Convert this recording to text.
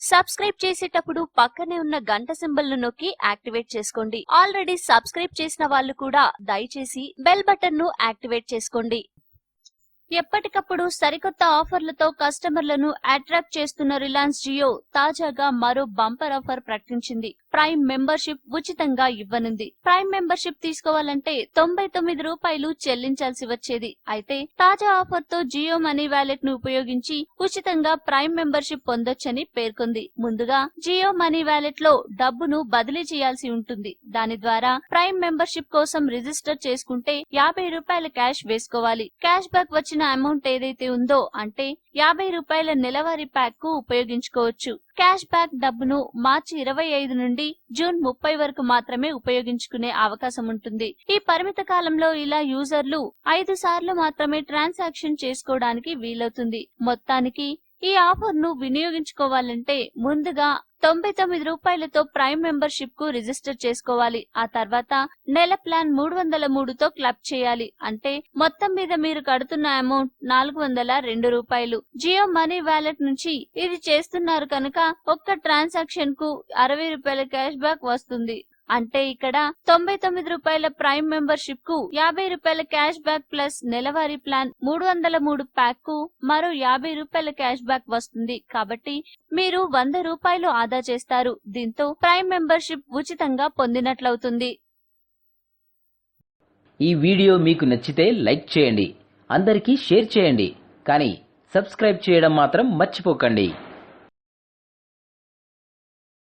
Subscribe చేసేటప్పుడు పక్కనే ఉన్న గంట సింబల్ ను నొక్కి యాక్టివేట్ చేసుకోండి. ఆల్రెడీ సబ్స్క్రైబ్ చేసిన వాళ్ళు కూడా దయచేసి బెల్ బటన్ ను యాక్టివేట్ చేసుకోండి. ఎప్పటికప్పుడు సరికొత్త ఆఫర్లతో కస్టమర్లను అట్రాక్ట్ చేస్తున్న రిలయన్స్ జియో తాజాగా మరో బంపర్ ఆఫర్ ప్రకటించింది. ప్రైమ్ మెంబర్షిప్ ఉచితంగా ఇవ్వనుంది. ప్రైమ్ మెంబర్షిప్ తీసుకోవాలంటే 99 రూపాయలు చెల్లించాల్సి వచ్చేది. అయితే తాజా ఆఫర్ తో జియో మనీ వాలెట్ ను ఉపయోగించి ఉచితంగా ప్రైమ్ మెంబర్షిప్ పొందొచ్చని పేర్కొంది. ముందుగా జియో మనీ వాలెట్ లో డబ్బును బదిలీ చేయాల్సి ఉంటుంది. దాని ద్వారా ప్రైమ్ మెంబర్షిప్ కోసం రిజిస్టర్ చేసుకుంటే 50 రూపాయల క్యాష్ వేసుకోవాలి. క్యాష్ బ్యాక్ వచ్చిన అమౌంట్ ఏదైతే ఉందో అంటే 50 రూపాయల నెలవారీ ప్యాక్ కు ఉపయోగించుకోవచ్చు. క్యాష్ బ్యాక్ డబ్బును మార్చి 25 నుండి జూన్ 30 వరకు మాత్రమే ఉపయోగించుకునే అవకాశం ఉంటుంది. ఈ పరిమిత కాలంలో ఇలా యూజర్లు 5 సార్లు మాత్రమే ట్రాన్సాక్షన్ చేసుకోవడానికి వీలవుతుంది. మొత్తానికి ఈ ఆఫర్ ను వినియోగించుకోవాలంటే ముందుగా 99 రూపాయలతో ప్రైమ్ మెంబర్షిప్ కు రిజిస్టర్ చేసుకోవాలి. ఆ తర్వాత నెల ప్లాన్ 303తో క్లబ్ చేయాలి. అంటే మొత్తం మీద మీరు కడుతున్న అమౌంట్ 402 రూపాయలు. జియో మనీ వాలెట్ నుంచి ఇది చేస్తున్నారు కనుక ఒక్క ట్రాన్సాక్షన్ కు 60 రూపాయల క్యాష్ బ్యాక్ వస్తుంది. అంటే ఇక్కడ 99 రూపాయల ప్రైమ్ మెంబర్షిప్ కు 50 రూపాయల క్యాష్ బ్యాక్ ప్లస్ నెలవారీ ప్లాన్ 303 ప్యాక్ కు మరో 50 రూపాయల క్యాష్ బ్యాక్ వస్తుంది. కాబట్టి మీరు 100 రూపాయలు ఆదా చేస్తారు. దీంతో ప్రైమ్ మెంబర్షిప్ ఉచితంగా పొందినట్లవుతుంది. ఈ వీడియో మీకు నచ్చితే లైక్ చేయండి, అందరికీ షేర్ చేయండి, కానీ సబ్స్క్రైబ్ చేయడం మాత్రం మర్చిపోకండి.